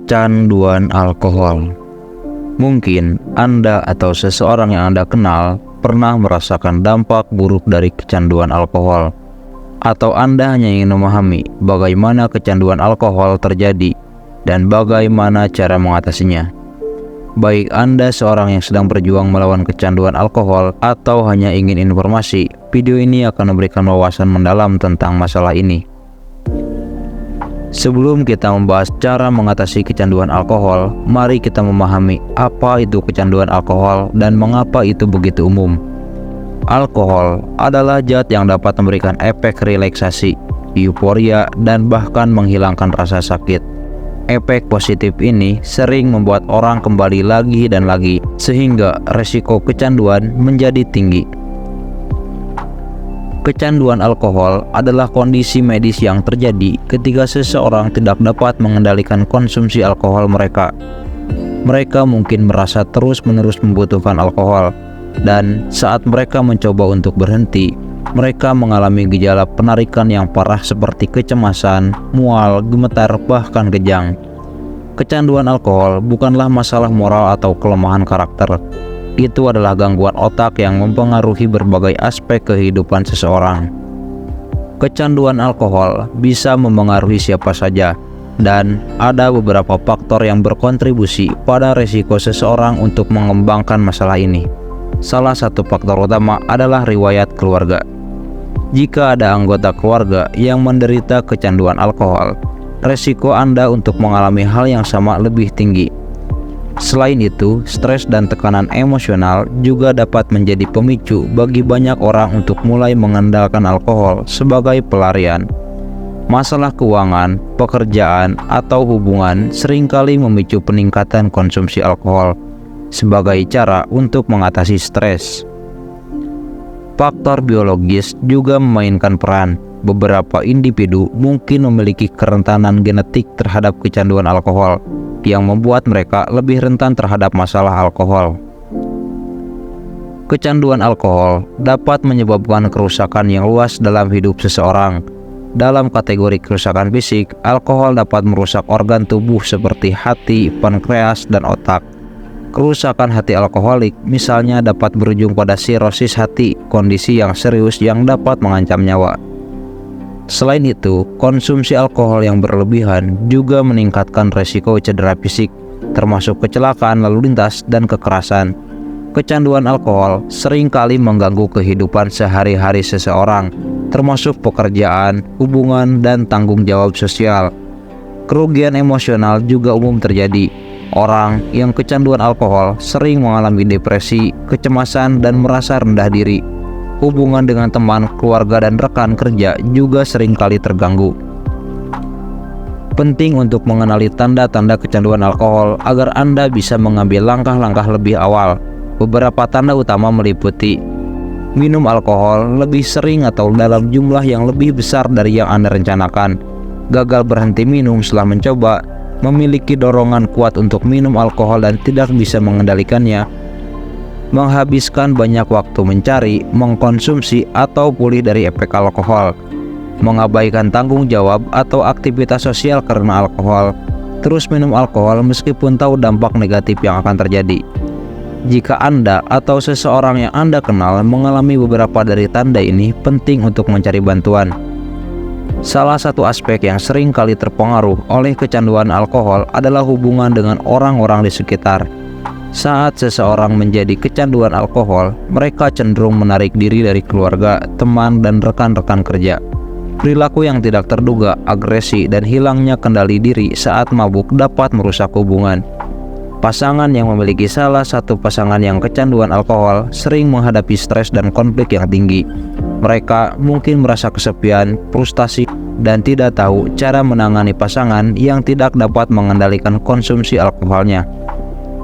Kecanduan alkohol. Mungkin Anda atau seseorang yang Anda kenal pernah merasakan dampak buruk dari kecanduan alkohol, atau Anda hanya ingin memahami bagaimana kecanduan alkohol terjadi dan bagaimana cara mengatasinya. Baik Anda seorang yang sedang berjuang melawan kecanduan alkohol atau hanya ingin informasi, video ini akan memberikan wawasan mendalam tentang masalah ini. Sebelum kita membahas cara mengatasi kecanduan alkohol, mari kita memahami apa itu kecanduan alkohol dan mengapa itu begitu umum. Alkohol adalah zat yang dapat memberikan efek relaksasi, euforia, dan bahkan menghilangkan rasa sakit. Efek positif ini sering membuat orang kembali lagi dan lagi, sehingga resiko kecanduan menjadi tinggi. Kecanduan alkohol adalah kondisi medis yang terjadi ketika seseorang tidak dapat mengendalikan konsumsi alkohol mereka. Mereka mungkin merasa terus-menerus membutuhkan alkohol, dan saat mereka mencoba untuk berhenti, mereka mengalami gejala penarikan yang parah seperti kecemasan, mual, gemetar, bahkan kejang. Kecanduan alkohol bukanlah masalah moral atau kelemahan karakter. Itu adalah gangguan otak yang mempengaruhi berbagai aspek kehidupan seseorang. Kecanduan alkohol bisa memengaruhi siapa saja, dan ada beberapa faktor yang berkontribusi pada risiko seseorang untuk mengembangkan masalah ini. Salah satu faktor utama adalah riwayat keluarga. Jika ada anggota keluarga yang menderita kecanduan alkohol, risiko Anda untuk mengalami hal yang sama lebih tinggi. Selain itu, stres dan tekanan emosional juga dapat menjadi pemicu bagi banyak orang untuk mulai mengandalkan alkohol sebagai pelarian. Masalah keuangan, pekerjaan, atau hubungan seringkali memicu peningkatan konsumsi alkohol sebagai cara untuk mengatasi stres. Faktor biologis juga memainkan peran. Beberapa individu mungkin memiliki kerentanan genetik terhadap kecanduan alkohol, yang membuat mereka lebih rentan terhadap masalah alkohol. Kecanduan alkohol dapat menyebabkan kerusakan yang luas dalam hidup seseorang. Dalam kategori kerusakan fisik, alkohol dapat merusak organ tubuh seperti hati, pankreas, dan otak. Kerusakan hati alkoholik misalnya dapat berujung pada sirosis hati, kondisi yang serius yang dapat mengancam nyawa. Selain itu, konsumsi alkohol yang berlebihan juga meningkatkan resiko cedera fisik, termasuk kecelakaan lalu lintas dan kekerasan. Kecanduan alkohol seringkali mengganggu kehidupan sehari-hari seseorang, termasuk pekerjaan, hubungan, dan tanggung jawab sosial. Kerugian emosional juga umum terjadi. Orang yang kecanduan alkohol sering mengalami depresi, kecemasan, dan merasa rendah diri. Hubungan dengan teman, keluarga, dan rekan kerja juga seringkali terganggu. Penting untuk mengenali tanda-tanda kecanduan alkohol agar Anda bisa mengambil langkah-langkah lebih awal. Beberapa tanda utama meliputi minum alkohol lebih sering atau dalam jumlah yang lebih besar dari yang Anda rencanakan, gagal berhenti minum setelah mencoba, memiliki dorongan kuat untuk minum alkohol dan tidak bisa mengendalikannya, menghabiskan banyak waktu mencari, mengkonsumsi, atau pulih dari efek alkohol, mengabaikan tanggung jawab atau aktivitas sosial karena alkohol, terus minum alkohol meskipun tahu dampak negatif yang akan terjadi. Jika Anda atau seseorang yang Anda kenal mengalami beberapa dari tanda ini, penting untuk mencari bantuan. Salah satu aspek yang sering kali terpengaruh oleh kecanduan alkohol adalah hubungan dengan orang-orang di sekitar. Saat seseorang menjadi kecanduan alkohol, mereka cenderung menarik diri dari keluarga, teman, dan rekan-rekan kerja. Perilaku yang tidak terduga, agresi, dan hilangnya kendali diri saat mabuk dapat merusak hubungan. Pasangan yang memiliki salah satu pasangan yang kecanduan alkohol sering menghadapi stres dan konflik yang tinggi. Mereka mungkin merasa kesepian, frustasi, dan tidak tahu cara menangani pasangan yang tidak dapat mengendalikan konsumsi alkoholnya.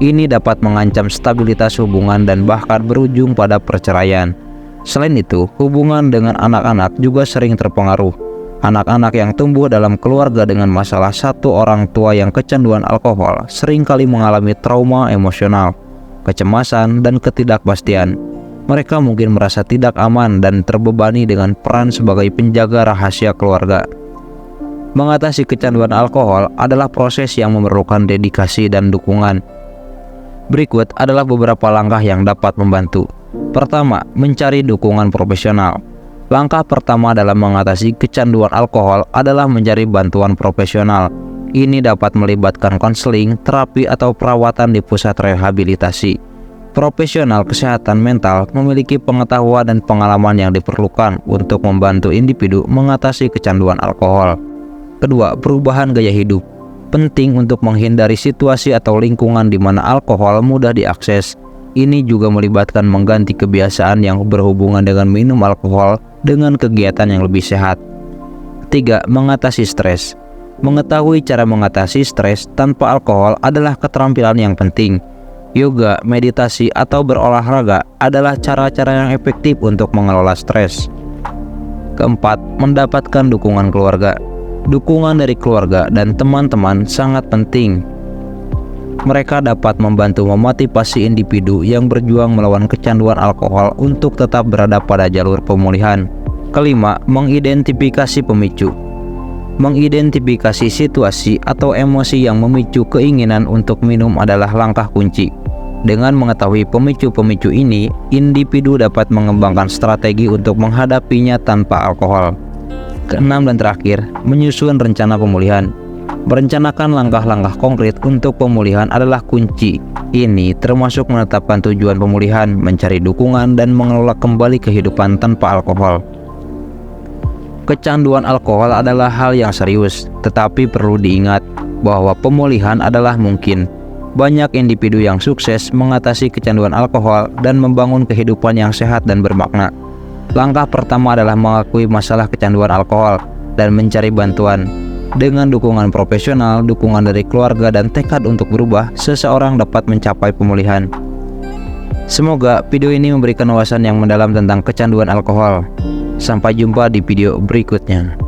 Ini dapat mengancam stabilitas hubungan dan bahkan berujung pada perceraian. Selain itu, hubungan dengan anak-anak juga sering terpengaruh. Anak-anak yang tumbuh dalam keluarga dengan masalah satu orang tua yang kecanduan alkohol seringkali mengalami trauma emosional, kecemasan, dan ketidakpastian. Mereka mungkin merasa tidak aman dan terbebani dengan peran sebagai penjaga rahasia keluarga. Mengatasi kecanduan alkohol adalah proses yang memerlukan dedikasi dan dukungan. Berikut adalah beberapa langkah yang dapat membantu. Pertama, mencari dukungan profesional. Langkah pertama dalam mengatasi kecanduan alkohol adalah mencari bantuan profesional. Ini dapat melibatkan konseling, terapi, atau perawatan di pusat rehabilitasi. Profesional kesehatan mental memiliki pengetahuan dan pengalaman yang diperlukan untuk membantu individu mengatasi kecanduan alkohol. Kedua, perubahan gaya hidup. Penting untuk menghindari situasi atau lingkungan di mana alkohol mudah diakses. Ini juga melibatkan mengganti kebiasaan yang berhubungan dengan minum alkohol dengan kegiatan yang lebih sehat. Ketiga, mengatasi stres. Mengetahui cara mengatasi stres tanpa alkohol adalah keterampilan yang penting. Yoga, meditasi, atau berolahraga adalah cara-cara yang efektif untuk mengelola stres. Keempat, mendapatkan dukungan keluarga. Dukungan dari keluarga dan teman-teman sangat penting. Mereka dapat membantu memotivasi individu yang berjuang melawan kecanduan alkohol untuk tetap berada pada jalur pemulihan. Kelima, mengidentifikasi pemicu. Mengidentifikasi situasi atau emosi yang memicu keinginan untuk minum adalah langkah kunci. Dengan mengetahui pemicu-pemicu ini, individu dapat mengembangkan strategi untuk menghadapinya tanpa alkohol. Keenam dan terakhir, menyusun rencana pemulihan. Merencanakan langkah-langkah konkret untuk pemulihan adalah kunci. Ini termasuk menetapkan tujuan pemulihan, mencari dukungan, dan mengelola kembali kehidupan tanpa alkohol. Kecanduan alkohol adalah hal yang serius, tetapi perlu diingat bahwa pemulihan adalah mungkin. Banyak individu yang sukses mengatasi kecanduan alkohol dan membangun kehidupan yang sehat dan bermakna. Langkah pertama adalah mengakui masalah kecanduan alkohol dan mencari bantuan. Dengan dukungan profesional, dukungan dari keluarga, dan tekad untuk berubah, seseorang dapat mencapai pemulihan. Semoga video ini memberikan wawasan yang mendalam tentang kecanduan alkohol. Sampai jumpa di video berikutnya.